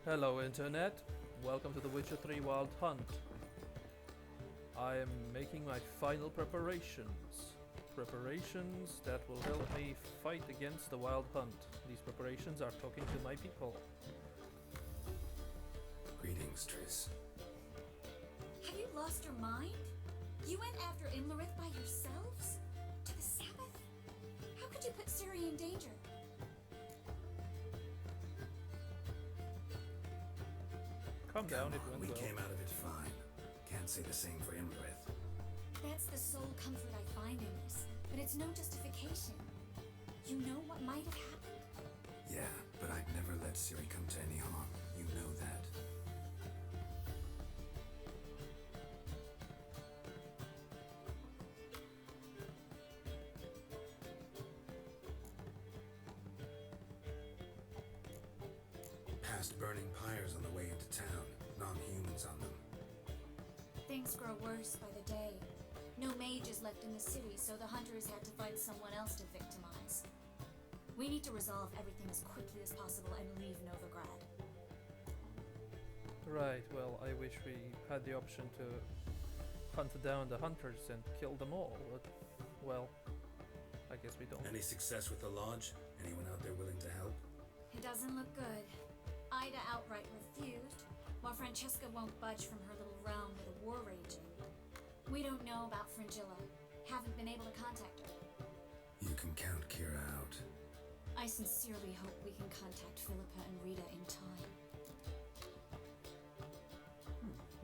Hello Internet, welcome to the Witcher 3 Wild Hunt. I am making my final preparations. Preparations that will help me fight against the Wild Hunt. These preparations are talking to my people. Greetings, Triss. Have you lost your mind? You went after Imlerith by yourselves? To the Sabbath? How could you put Ciri in danger? Calm down, it Come on, went we well. came out of it fine. Can't say the same for Imlerith. That's the sole comfort I find in this, but it's no justification. You know what might have happened? Yeah, but I'd never let Ciri come to any harm. You know that. Past burning pyres on the way into town. Non-humans on them. Things grow worse by the day. No mages left in the city, so the hunters had to find someone else to victimize. We need to resolve everything as quickly as possible and leave Novigrad. Right, well, I wish we had the option to hunt down the hunters and kill them all, but, well, I guess we don't. Any success with the lodge? Anyone out there willing to help? It doesn't look good. Ida outright refused, while Francesca won't budge from her little realm with a war raging. We don't know about Fringilla. Haven't been able to contact her. You can count Kira out. I sincerely hope we can contact Phillipa and Rita in time.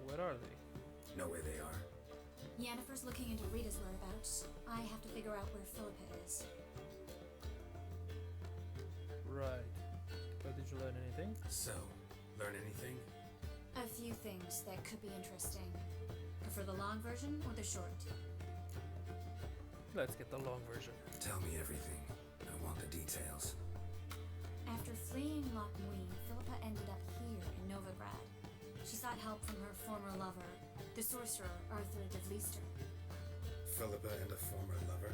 Where are they? Know where they are. Yennefer's looking into Rita's whereabouts. I have to figure out where Phillipa is. Right. But did you learn anything? So, learn anything? A few things that could be interesting. Prefer the long version or the short? Let's get the long version. Tell me everything. I want the details. After fleeing Loch Muin, Phillipa ended up here in Novigrad. She sought help from her former lover, the sorcerer Arthur de Vlister. Phillipa and a former lover?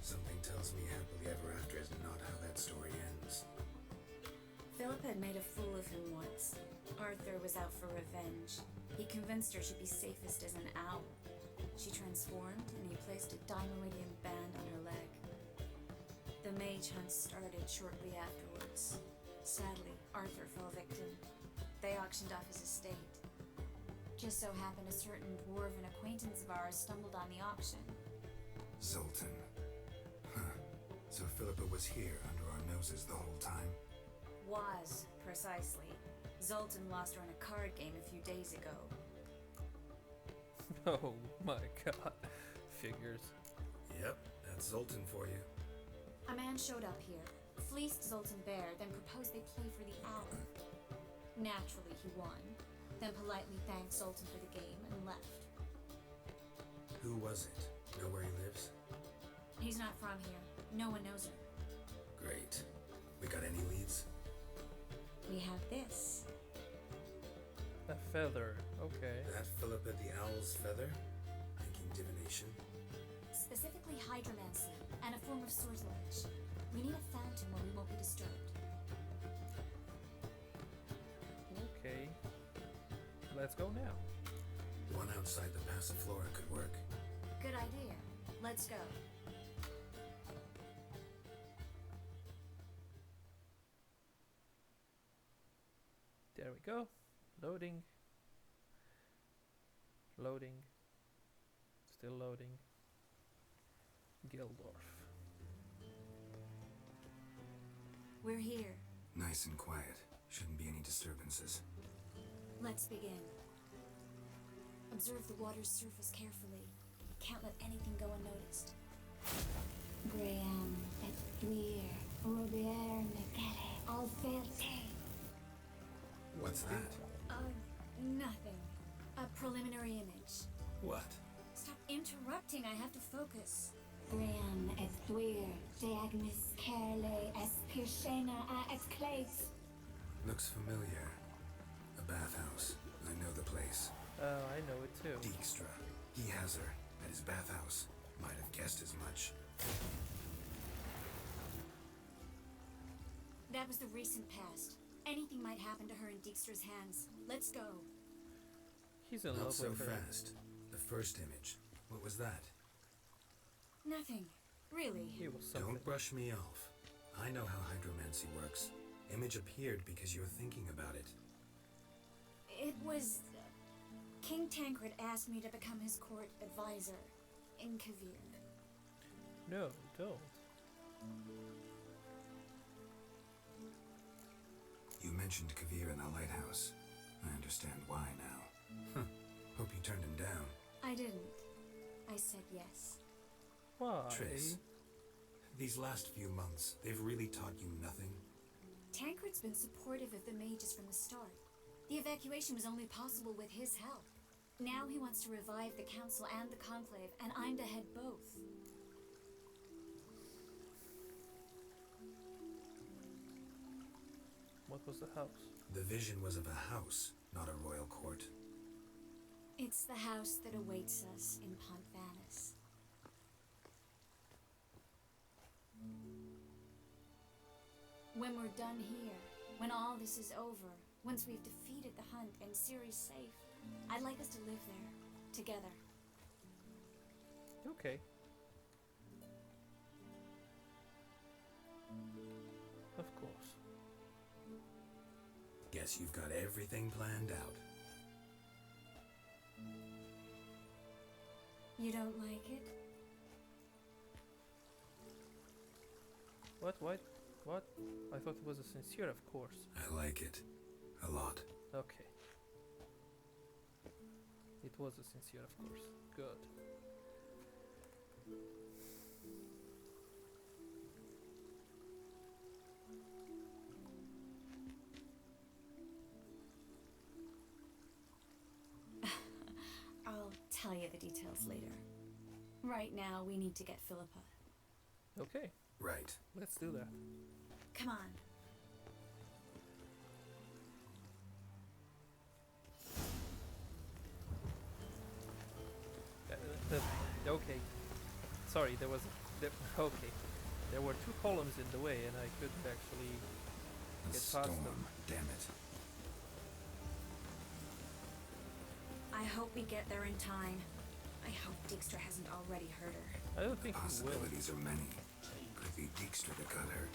Something tells me happily ever after is not how that story ends. Phillipa had made a fool of him once. Arthur was out for revenge. He convinced her she'd be safest as an owl. She transformed, and he placed a dimeridian band on her leg. The mage hunt started shortly afterwards. Sadly, Arthur fell victim. They auctioned off his estate. Just so happened a certain dwarven acquaintance of ours stumbled on the auction. Zoltan. Huh. So Phillipa was here under our noses the whole time? Was, precisely. Zoltan lost her in a card game a few days ago. Oh my god. Figures. Yep, that's Zoltan for you. A man showed up here, fleeced Zoltan bare, then proposed they play for the hour. Naturally, he won, then politely thanked Zoltan for the game and left. Who was it? Know where he lives? He's not from here. No one knows her. Great. We got any leads? We have this. A feather, okay. That Phillipa the Owl's feather? Thinking divination? Specifically hydromancy, and a form of sortilege. We need a fountain where we won't be disturbed. Okay. Let's go now. One outside the Passiflora could work. Good idea. Let's go. There we go. Loading. Loading. Still loading. Gildorf. We're here. Nice and quiet. Shouldn't be any disturbances. Let's begin. Observe the water's surface carefully. Can't let anything go unnoticed. Graham, et Thuir, Robert, Megale, Alberte. What's that? Nothing. A preliminary image. What? Stop interrupting, I have to focus. Graham, et Thuir, de Agnes Kerle, Espirshena, a Exclase. Looks familiar. A bathhouse. I know the place. I know it too. Dijkstra. He has her at his bathhouse. Might have guessed as much. That was the recent past. Anything might might happen to her in Dijkstra's hands. Let's go. He's in Not love so with her. fast. The first image. What was that? Nothing. Really. He was something. Don't brush me off. I know how hydromancy works. Image appeared because you're thinking about it. It was... King Tancred asked me to become his court advisor in Kavir. No, don't. You mentioned Kavir in the lighthouse. I understand why now. Hope you turned him down. I didn't. I said yes. Why? Triss, these last few months, they've really taught you nothing? Tancred's been supportive of the mages from the start. The evacuation was only possible with his help. Now he wants to revive the council and the conclave, and I'm to head both. What was the house? The vision was of a house, not a royal court. It's the house that awaits us in Pontvanis. When we're done here, when all this is over, once we've defeated the hunt and Ciri's safe, I'd like us to live there, together. Okay. Of course. Guess you've got everything planned out. You don't like it? What? What? I thought it was a sincere, of course. I like it. A lot. Okay. It was a sincere, of course. Good. I'll tell you the details later. Right now, we need to get Phillipa. Okay, Right. let's do that. Come on. Okay. Sorry, there was... okay. There were two columns in the way and I couldn't actually A get past storm. them. Damn it. I hope we get there in time. I hope Dijkstra hasn't already hurt her. I don't think he will. Possibilities are many. Could be Dijkstra that got hurt.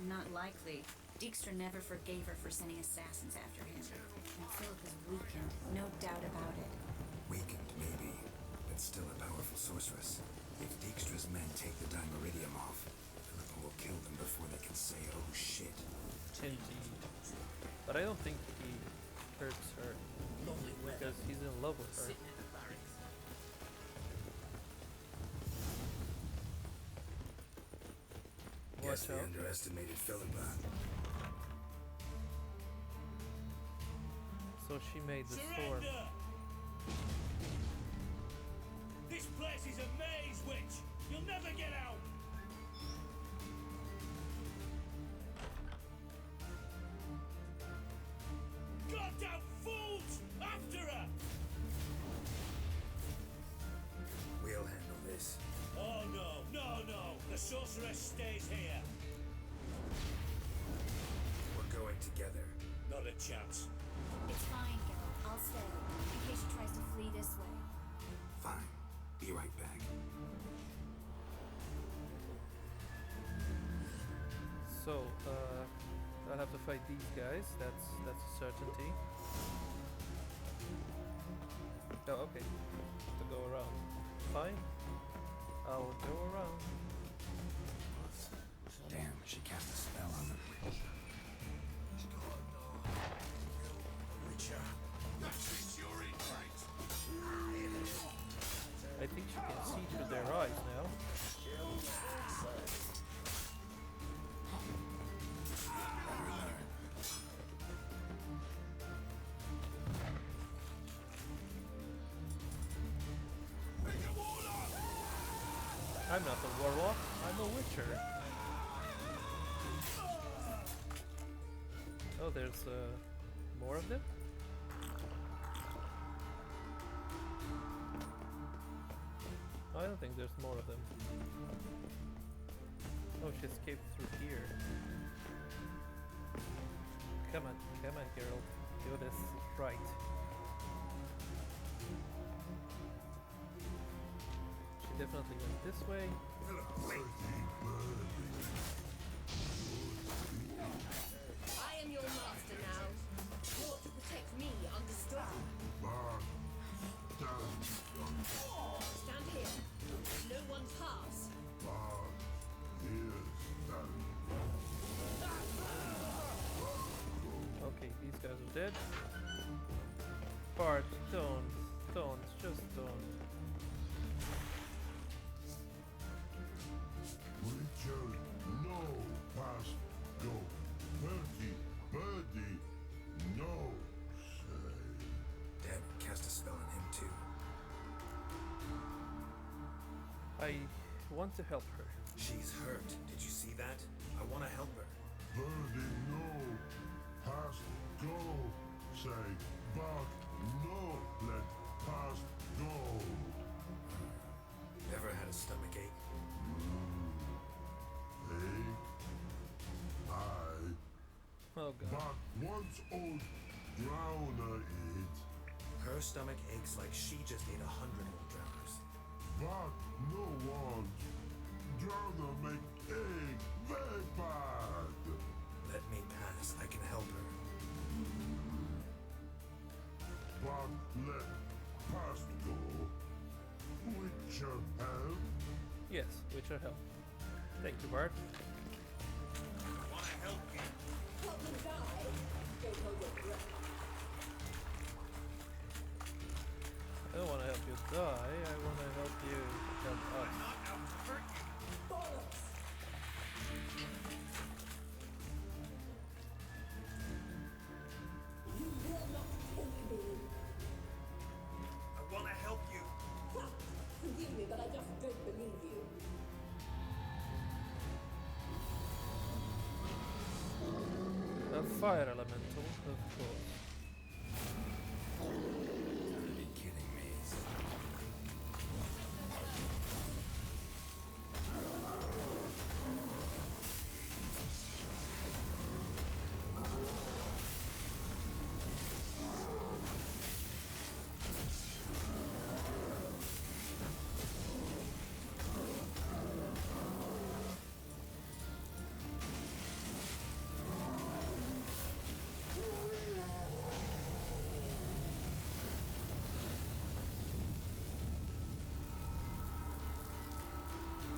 Not likely. Dijkstra never forgave her for sending assassins after him. And Philip is weakened, no doubt about it. Weakened, maybe, but still a powerful sorceress. If Dijkstra's men take the Dimeridium off, Philippa will kill them before they can say, oh shit. Indeed. But I don't think he hurts her because he's in love with her. Guess Watch they out. underestimated Philippa. So she made the storm. Surrender! This place is a maze, witch! You'll never get out! Goddamn fools! After her! We'll handle this. Oh no, no, no! The sorceress stays here! We're going together. Not a chance. It's fine, Geralt. I'll stay, in case she tries to flee this way. Fine. Be right back. So, I'll have to fight these guys. That's a certainty. Oh, okay. To go around. Fine. I'll go around. Damn, she cast a spell on them. I think she can see through their eyes now. I'm not a warlock, I'm a witcher. Oh, there's more of them? I don't think there's more of them. Oh, she escaped through here. Come on, Geralt. Do this right. She definitely went this way. I am your master now. You're to protect me, understood? Stand here. No one pass. Okay, these guys are dead. Bart, don't, just don't. Richard, no, pass, go. Birdie, no, say. Dad, cast a spell on him too. I want to help her. She's hurt. Did you see that? I want to help her. Birdie, no, pass, go, say. But no, let pass, go. Never had a stomach ache? Hey, I. Oh god. But once old drowner it. Her stomach aches like she just ate 100 old drowners. But no one. Drowner make egg very bad. Let me pass. I can help her. But let past go. With your help. Yes, with your help. Thank you, Bart. I want to help you. Help me die. Don't hold your breath. I don't want to help you die, I want to help you help us. I'm not out to hurt you. Bollocks! You will not kill me. I want to help you. Ha! Forgive me, but I just don't believe you. A fire elemental, of course. Gotta be kidding me.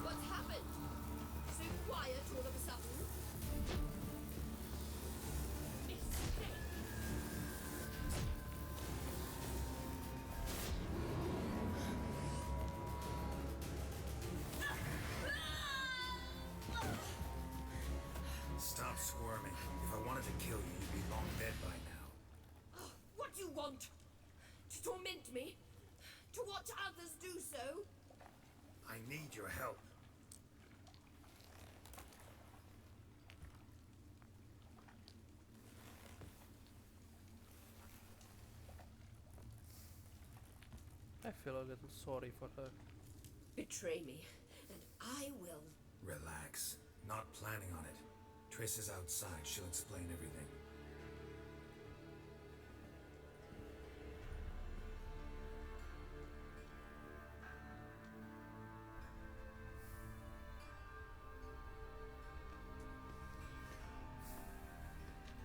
What's happened? So quiet all of a sudden? Mistake. Stop squirming. If I wanted to kill you, you'd be long dead by now. What do you want? To torment me? To watch others do so? I need your help. I feel a little sorry for her. Betray me, and I will. Relax. Not planning on it. Triss is outside. She'll explain everything.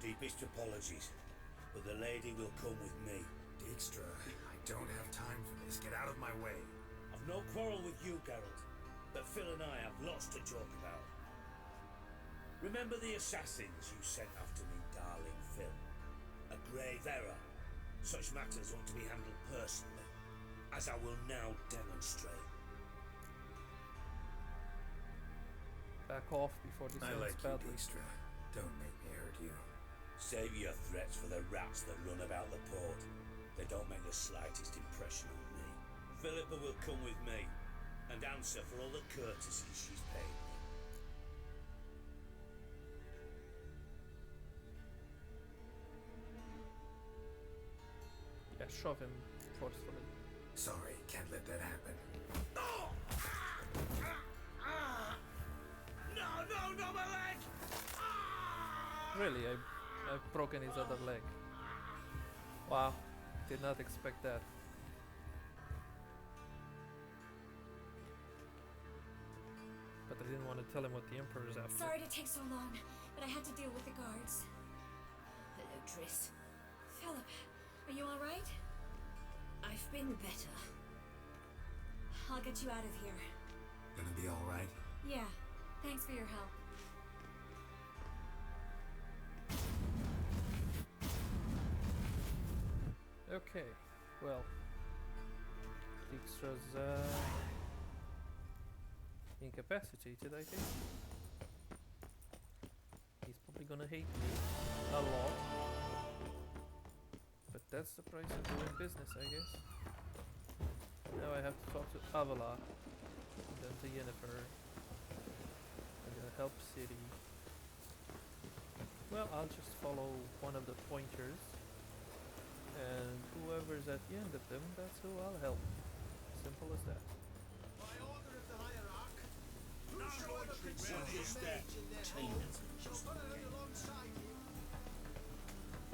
Deepest apologies, but the lady will come with me. Dijkstra, I don't have time for this. Get out of my way. I've no quarrel with you, Geralt, but Phil and I have lots to talk about. Remember the assassins you sent after me, darling Phil? A grave error. Such matters ought to be handled personally, as I will now demonstrate. Back off before this I ends like you, badly. Dijkstra. Don't make me hurt you. Save your threats for the rats that run about the port. They don't make the slightest impression on me. Philippa will come with me and answer for all the courtesies she's paid me. Yeah, shove him forcefully. Sorry, can't let that happen. No, my leg! Really, I I've broken his other leg. Wow, did not expect that. But I didn't want to tell him what the Emperor's after. Sorry to take so long, but I had to deal with the guards. Hello, Triss. Philip, are you alright? I've been better. I'll get you out of here. Gonna be alright? Yeah, thanks for your help. Okay, well, Dijkstra's incapacitated, I think. He's probably gonna hate me a lot, but that's the price of doing business, I guess. Now I have to talk to Avila, and then to Yennefer, and then help Ciri. Well, I'll just follow one of the pointers, and whoever's at the end of them, that's who I'll help. Simple as that. By order of the hierarch, Just that.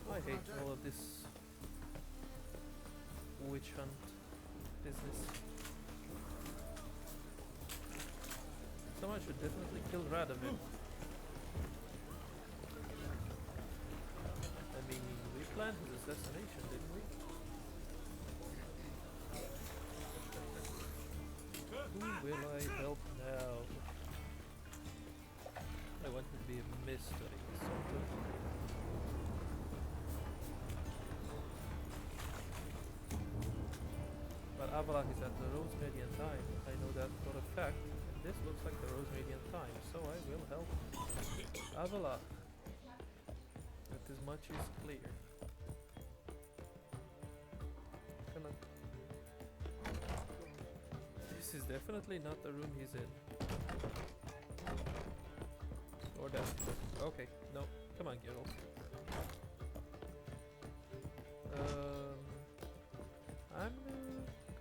I hate all of this witch hunt business. Someone should definitely kill Radovid. I mean, we planned his assassination, didn't we? Who will I help now? I want it to be a mystery, something. But Avalak is at the Rose Median time. I know that for a fact. And this looks like the Rose Median time, so I will help Avalak. That as much is clear. Come on. This is definitely not the room he's in. Or that. Okay, no. Come on, Geralt. I'm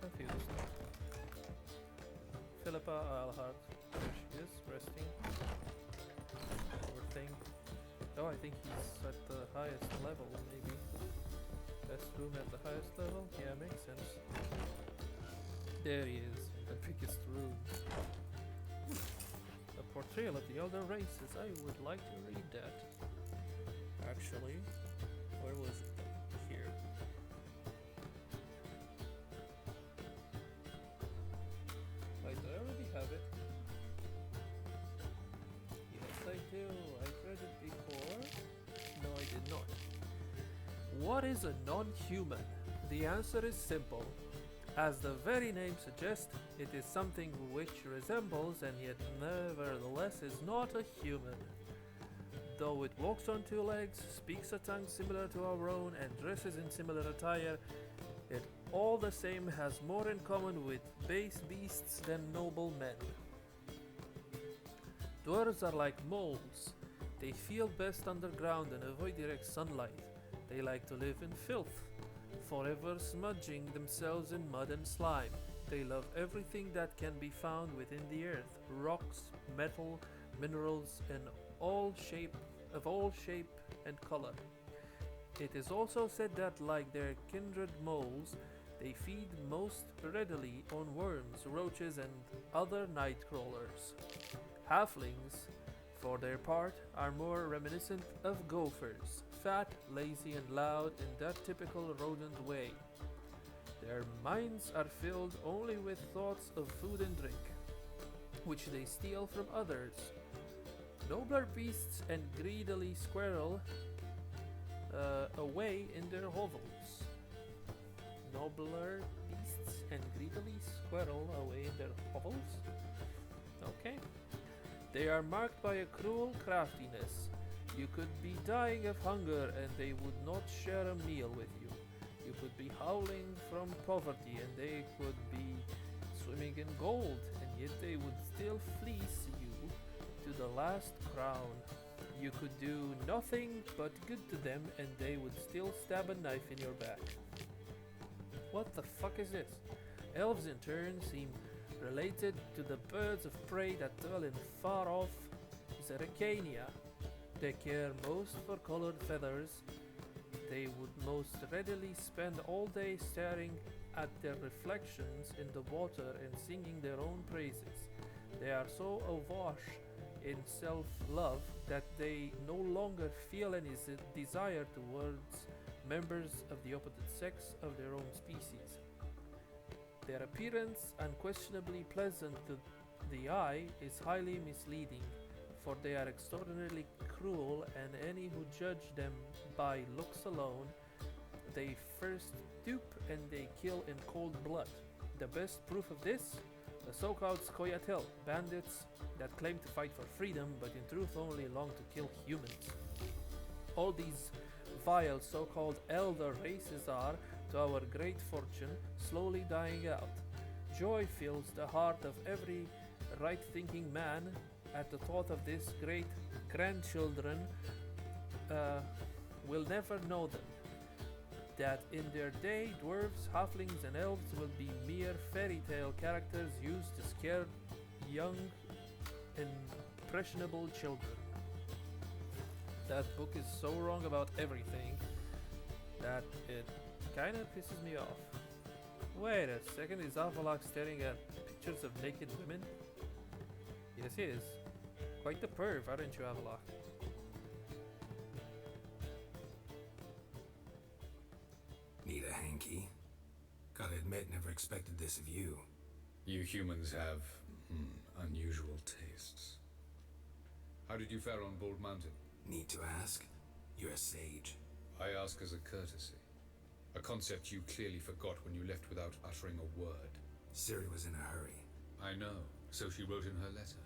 confused. Phillipa Eilhart. There she is, resting. Poor thing. Oh, I think he's at the highest level, maybe. Best room at the highest level? Yeah, makes sense. There he is, in the biggest room. A portrayal of the elder races. I would like to read that. Actually, where was it? Here. Wait, do I already have it? Yes, I do. I've read it before. No, I did not. What is a non-human? The answer is simple. As the very name suggests, it is something which resembles and yet nevertheless is not a human. Though it walks on two legs, speaks a tongue similar to our own, and dresses in similar attire, it all the same has more in common with base beasts than noble men. Dwarves are like moles. They feel best underground and avoid direct sunlight. They like to live in filth, forever smudging themselves in mud and slime. They love everything that can be found within the earth, rocks, metal, minerals, and all shape and color. It is also said that, like their kindred moles, they feed most readily on worms, roaches, and other night crawlers. Halflings, for their part, are more reminiscent of gophers, fat, lazy, and loud in that typical rodent way. Their minds are filled only with thoughts of food and drink, which they steal from others. Nobler beasts and greedily squirrel away in their hovels. Nobler beasts and greedily squirrel away in their hovels? Okay. They are marked by a cruel craftiness. You could be dying of hunger and they would not share a meal with you. You could be howling from poverty and they could be swimming in gold, and yet they would still fleece you to the last crown. You could do nothing but good to them and they would still stab a knife in your back. What the fuck is this? Elves in turn seem related to the birds of prey that dwell in far off Zeracania. They care most for colored feathers. They would most readily spend all day staring at their reflections in the water and singing their own praises. They are so awash in self-love that they no longer feel any desire towards members of the opposite sex of their own species. Their appearance, unquestionably pleasant to the eye, is highly misleading, for they are extraordinarily cruel, and any who judge them by looks alone, they first dupe and they kill in cold blood. The best proof of this, the so-called Skoyatel, bandits that claim to fight for freedom, but in truth only long to kill humans. All these vile so-called elder races are, to our great fortune, slowly dying out. Joy fills the heart of every right-thinking man at the thought of this great grandchildren will never know them. That in their day, dwarves, halflings, and elves will be mere fairy tale characters used to scare young, impressionable children. That book is so wrong about everything that it kind of pisses me off. Wait a second, is Avalok staring at pictures of naked women? Yes, he is. Quite the perv, aren't you, Avalok? Need a hanky? Gotta admit, never expected this of you. You humans have unusual tastes. How did you fare on Bald Mountain? Need to ask? You're a sage. I ask as a courtesy. A concept you clearly forgot when you left without uttering a word. Ciri was in a hurry. I know, so she wrote in her letter.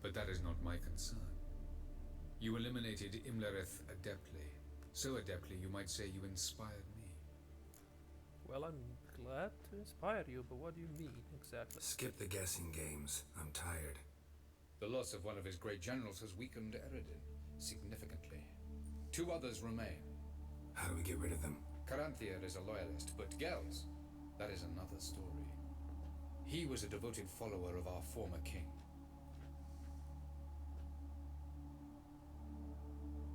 But that is not my concern. You eliminated Imlerith adeptly. So adeptly, you might say you inspired me. Well, I'm glad to inspire you, but what do you mean exactly? Skip the guessing games. I'm tired. The loss of one of his great generals has weakened Eredin significantly. 2 others remain. How do we get rid of them? Caranthier is a loyalist, but Gels, that is another story. He was a devoted follower of our former king.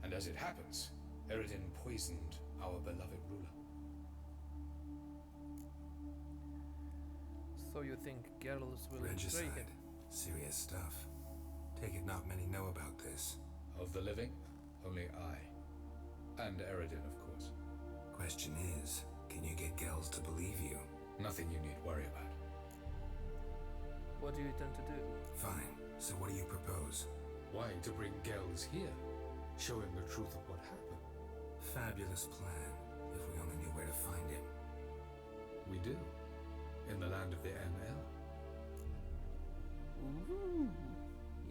And as it happens, Eredin poisoned our beloved ruler. So you think Geralt will betray Regicide. him? Serious stuff. Take it not many know about this. Of the living, only I. And Eredin, of course. Question is, can you get Gels to believe you? Nothing you need worry about. What do you intend to do? Fine. So what do you propose? Why to bring Gels here? Show him the truth of what happened. Fabulous plan, if we only knew where to find him. We do. In the land of the NL. Ooh,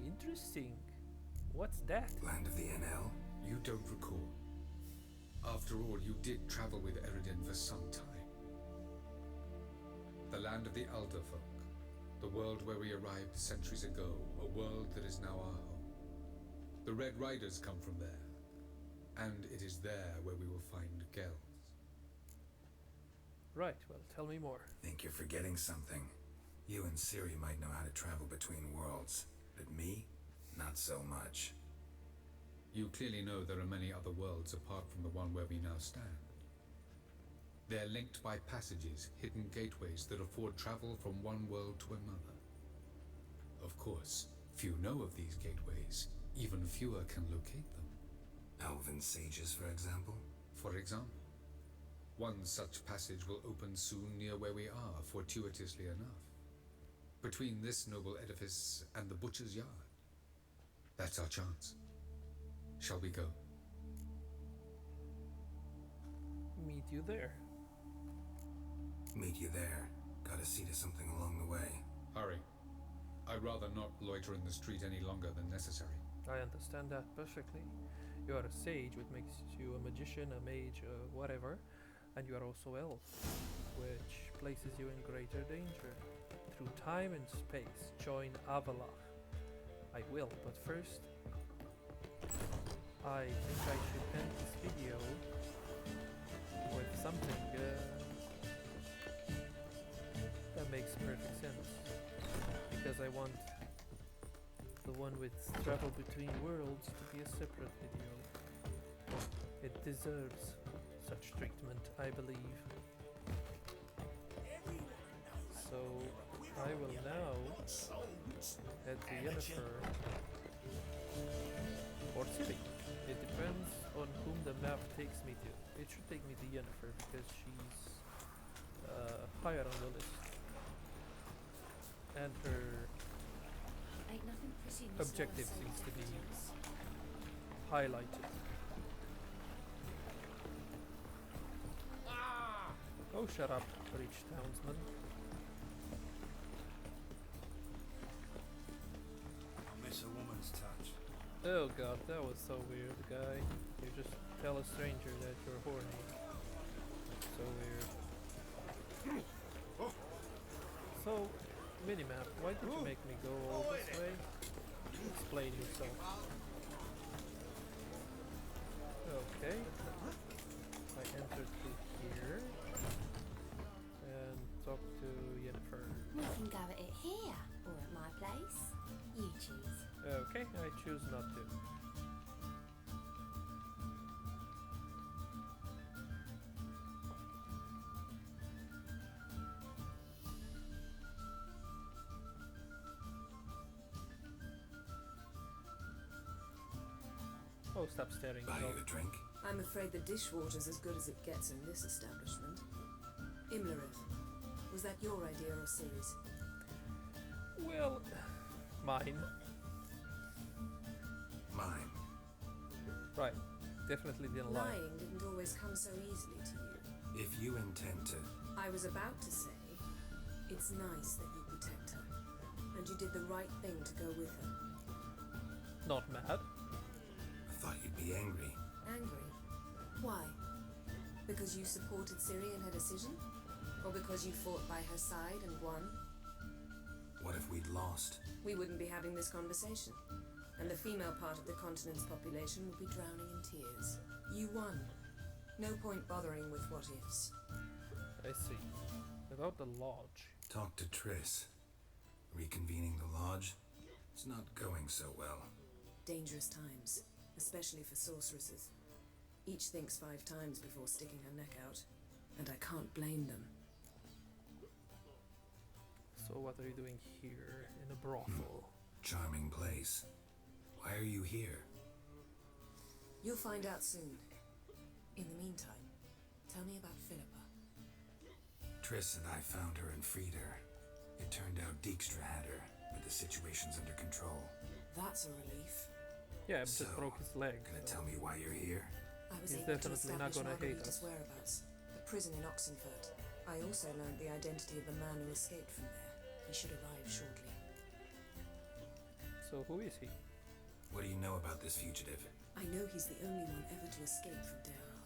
interesting. What's that? Land of the NL? You don't recall. After all, you did travel with Eredin for some time. The land of the Alderfolk. The world where we arrived centuries ago. A world that is now our home. The Red Riders come from there. And it is there where we will find Gels. Right, well, tell me more. Think you're forgetting something. You and Ciri might know how to travel between worlds, but me? Not so much. You clearly know there are many other worlds apart from the one where we now stand. They're linked by passages, hidden gateways that afford travel from one world to another. Of course, few know of these gateways. Even fewer can locate them. Elven sages, for example? For example, one such passage will open soon near where we are, fortuitously enough. Between this noble edifice and the butcher's yard. That's our chance. Shall we go? Meet you there. Meet you there. Gotta see to something along the way. Hurry. I'd rather not loiter in the street any longer than necessary. I understand that perfectly. You are a sage, which makes you a magician, a mage, whatever, and you are also elf, which places you in greater danger. Through time and space, join Avalok. I will, but first, I think I should end this video with something that makes perfect sense, because I want the the one with travel between worlds to be a separate video. It deserves such treatment, I believe. So I will now head to Yennefer or Ciri. It depends on whom the map takes me to. It should take me to Yennefer because she's higher on the list. And her Ain't nothing pretty in this objective world, seems to be Daffodils. highlighted. Oh, shut up, rich townsman. I miss a woman's touch. Oh god, that was so weird, guy. You just tell a stranger that you're horny. So weird. So, minimap, why did you make me go all this way? Explain yourself. Okay. I entered through here. And talk to Yennefer. We can go at it here, or at my place. You choose. Okay, I choose not to. Oh, stop staring. Buy dog. you a drink? I'm afraid the dishwater's as good as it gets in this establishment. Imlerith, was that your idea or Ciri's? Well, mine. Mine. Right. Definitely didn't lie. Lying didn't always come so easily to you. If you intend to... I was about to say, it's nice that you protect her. And you did the right thing to go with her. Not mad. I thought you'd be angry. Angry? Why? Because you supported Ciri in her decision? Or because you fought by her side and won? What if we'd lost? We wouldn't be having this conversation. And the female part of the continent's population would be drowning in tears. You won. No point bothering with what ifs. I see. Without the lodge. Talk to Triss. Reconvening the lodge? It's not going so well. Dangerous times, especially for sorceresses. Each thinks 5 times before sticking her neck out, and I can't blame them. So what are you doing here in a brothel? Charming place. Why are you here? You'll find out soon. In the meantime, tell me about Phillipa. Triss and I found her and freed her. It turned out Dijkstra had her, but the situation's under control. That's a relief. Yeah, I So, just broke his leg. Gonna so- tell me why you're here? I was He's able to definitely not establish gonna hate Margarita's us. whereabouts. The prison in Oxenfurt. I also learned the identity of the man who escaped from there. He should arrive shortly. So who is he? What do you know about this fugitive? I know he's the only one ever to escape from Geralt.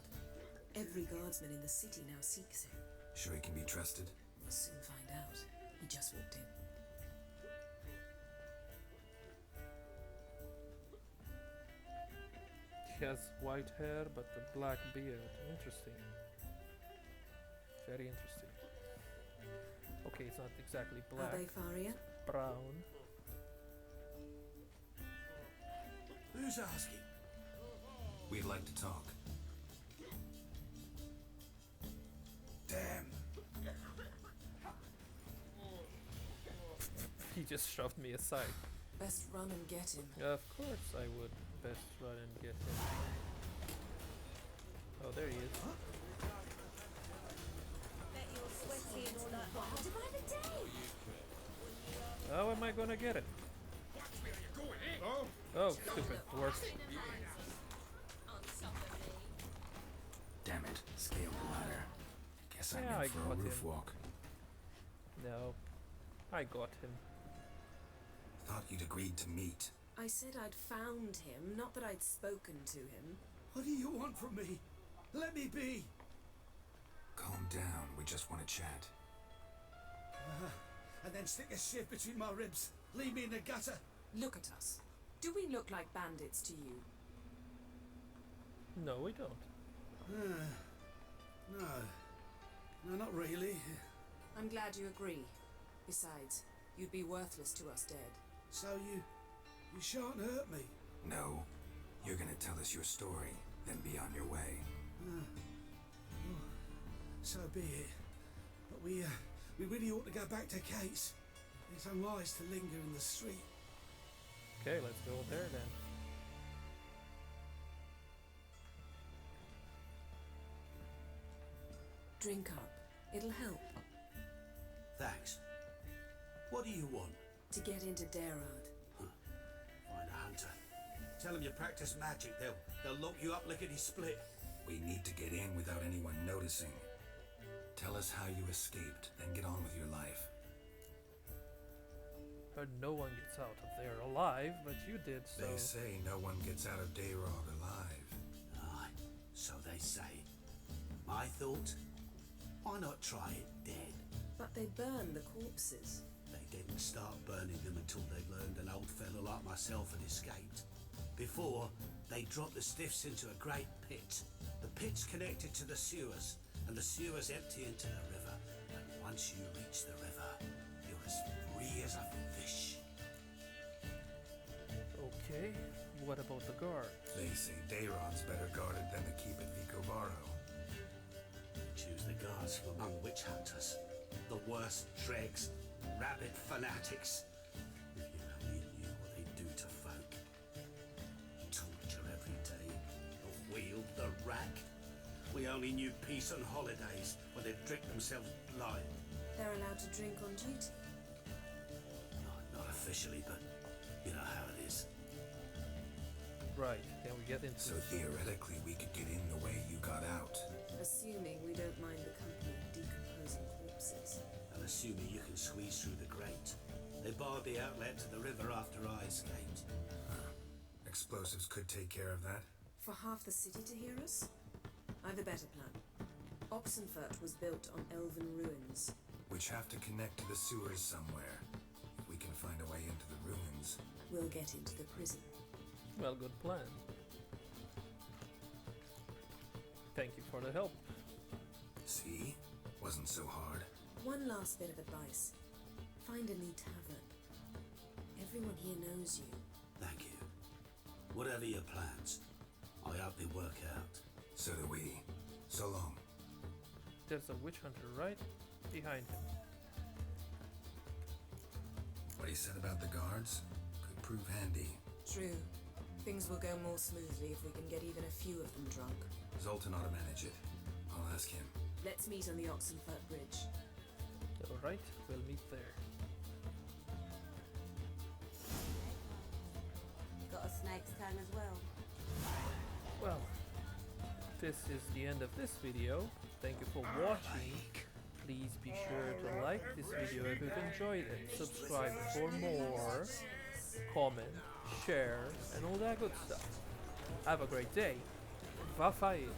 Every guardsman in the city now seeks him. Sure he can be trusted? We'll soon find out. He just walked in. He has white hair but a black beard. Interesting. Very interesting. Okay, it's not exactly black. Are they Faria? Brown. Who's asking? We'd like to talk. Damn. He just shoved me aside. Best run and get him. Of course I would best run and get him. Oh, there he is. How am I gonna get it? Oh, stupid. Worse. Damn it. Scale the ladder. Guess I'm Yeah, I in for a got roof him. walk. No. I got him. Thought you'd agreed to meet. I said I'd found him, not that I'd spoken to him. What do you want from me? Let me be. Calm down. We just want to chat. And then stick a shiv between my ribs. Leave me in the gutter. Look at us. Do we look like bandits to you? No, we don't. No. No, not really. I'm glad you agree. Besides, you'd be worthless to us dead. So you You shan't hurt me. No. You're gonna tell us your story, then be on your way. So be it. But we really ought to go back to Kate's. It's unwise to linger in the street. Okay, let's go there then. Drink up. It'll help. Thanks. What do you want? To get into Geralt. Find a hunter. Tell them you practice magic. They'll lock you up lickety-split. We need to get in without anyone noticing. Tell us how you escaped, then get on with your life. But no one gets out of there alive, but you did, so... They say no one gets out of Dayrog alive. Aye, so they say. My thought? Why not try it dead? But they burn the corpses. They didn't start burning them until they learned an old fellow like myself had escaped. Before, they dropped the stiffs into a great pit. The pit's connected to the sewers, and the sewers empty into the river. And once you reach the river, you're as free as a fish. Okay, what about the guard? They say Dayrog's better guarded than the keep at Vicovaro. Choose the guards from among witch hunters. The worst dregs, rabid fanatics. If you only knew what they do to folk. Torture every day. The wheel, the rack. We only knew peace on holidays when they'd drink themselves blind. They're allowed to drink on duty. Not officially, but you know how it is. Right, can we get into... So theoretically we could get in the way you got out. Assuming we don't mind the company of decomposing corpses. And assuming you can squeeze through the grate. They barred the outlet to the river after I escaped. Explosives could take care of that. For half the city to hear us? I've a better plan. Oxenfurt was built on elven ruins. Which have to connect to the sewers somewhere. If we can find a way into the ruins. We'll get into the prison. Well, good plan. Thank you for the help. See? Wasn't so hard. One last bit of advice. Find a new tavern. Everyone here knows you. Thank you. Whatever your plans, I hope they work out. So do we. So long. There's a witch hunter right behind him. What he said about the guards could prove handy. True. Things will go more smoothly if we can get even a few of them drunk. Zoltan ought to manage it. I'll ask him. Let's meet on the Oxenfurt Bridge. Alright, we'll meet there. Got a snake's tongue as well. Well, this is the end of this video. Thank you for watching. Please be sure to like this video if you've enjoyed it. Subscribe for more. Comment, share, and all that good stuff. Have a great day. Phillipa Eilhart.